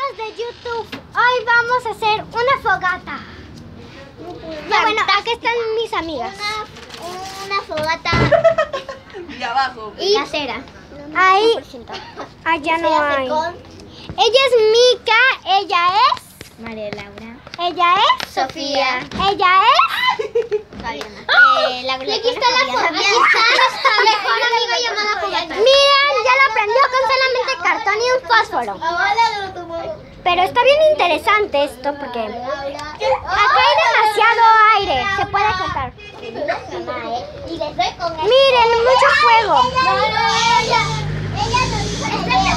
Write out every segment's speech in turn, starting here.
amigos de YouTube, hoy vamos a hacer una fogata. Ya, bueno, aquí están mis amigas. Una fogata. Y abajo. Y casera. Ahí, allá no hay. Ella es Mica, ella es María Laura. ella es Sofía. ella es Fabiana. y aquí está la fogata. Aquí está nuestra mejor amiga llamada fogata. Miren, ya lo aprendió con solamente cartón y un fósforo. Pero está bien interesante esto porque acá hay demasiado aire, se puede contar. Miren, mucho fuego.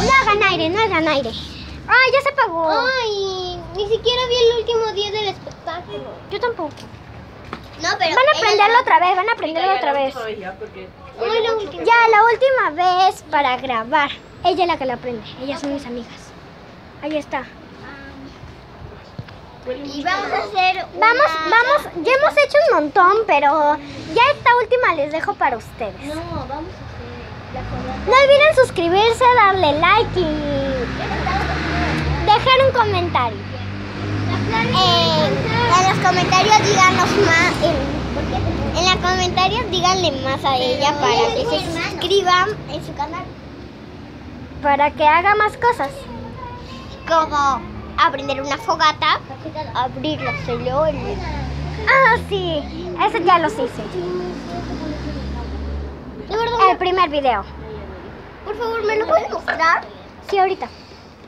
No hagan aire, no hagan aire. Ay, ya se apagó. Ay, ni siquiera vi el último día del espectáculo. Yo tampoco. No, pero Van a prenderlo otra vez, van a prenderlo otra vez. Ya, la última vez para grabar. Ella es la que la prende, ellas son mis amigas. Ahí está. Y vamos a hacer Vamos, ya hemos hecho un montón, pero ya esta última les dejo para ustedes. No, vamos a hacer la fogata. No olviden suscribirse, darle like y dejar un comentario. En los comentarios díganos más. En los comentarios díganle más a ella para que se suscriban en su canal. Para que haga más cosas. Como aprender una fogata, abrir los celones. Ah, sí, eso ya los hice. De verdad, El primer video. por favor, ¿me lo puedes mostrar? Sí, ahorita.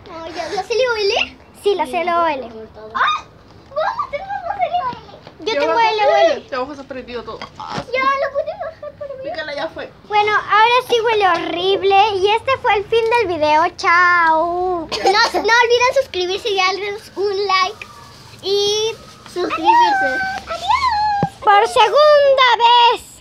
Oh, ya, ¿la CLOL? Sí, la CLOL. ¡Ah! ¡Vamos, tenemos la CLOL! Yo tengo LOL. Te has aprendido todo. Ya, lo puedes bajar para mí. Pícala, ya fue. Bueno, ahora sí huele horrible y este fue el fin del video. Chao. No olviden suscribirse y darles un like. Y suscribirse. Por segunda vez.